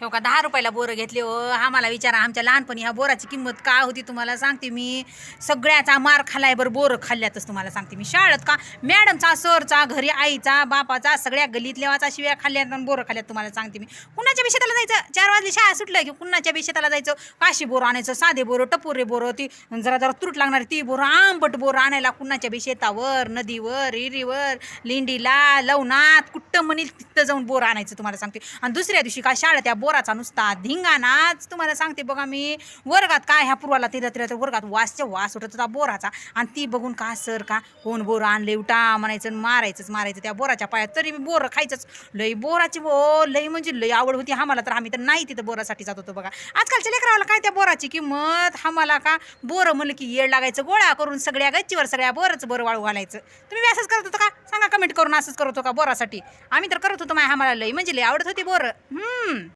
हो का 10 रुपयाला बोरं घेतले हो. आम्हाला विचारा आमच्या लहानपणी ह्या बोराची किंमत काय होती तुम्हाला सांगते मी. सगळ्याचा मार खाल्लाय बरं बोरं खाल्ल्यातच तुम्हाला सांगते मी. शाळेत का मॅडमचा सरचा घरी आईचा बापाचा सगळ्या गलीतल्यावाचा शिव्या खाल्ल्यात आणि बोरं खाल्ल्यात तुम्हाला सांगते मी. कुणाच्या बी शेताला जायचं 4 वाजली शाळा सुटलं की कुणाच्या बी शेताला जायचं. काशी बोरं आणायचं साधे बोरं टपोरे बोरं ती जरा जरा तुरट लागणारी ती बोरं आंबट बोरं आणायला कुणाच्या बी शेतावर नदीवर हिरीवर लिंडीला लवणात कुठं म्हणील तिथं जाऊन बोरं आणायचं तुम्हाला सांगते. आणि दुसऱ्या दिवशी काय शाळा त्या बोराचा नुसता धिंगाणाच तुम्हाला सांगते बघा मी. वर्गात काय ह्या पूर्वाला तिला तिला तर वर्गात वास उठत होता बोराचा. आणि ती बघून का सर का कोण बोरं आणले उठा म्हणायचं मारायचं त्या बोराच्या पायात. तरी मी बोरं खायचंच. लई बोराची लई म्हणजे लई आवड होती आम्हाला. तर आम्ही तर नाही तिथं बोरासाठी जात होतो बघा. आजकालच्या लेकराला काय त्या बोराची किंमत. आम्हाला का बोरं म्हणलं की येड लागायचं. गोळा करून सगळ्या गच्चीवर सगळ्या बोरच बोरं वाळू घालायचं. तुम्ही असंच करत होतो का सांगा कमेंट करून. असंच करत होतो का बोरासाठी. आम्ही तर करत होतो आम्हाला लई म्हणजे लई आवडत होती बोरं.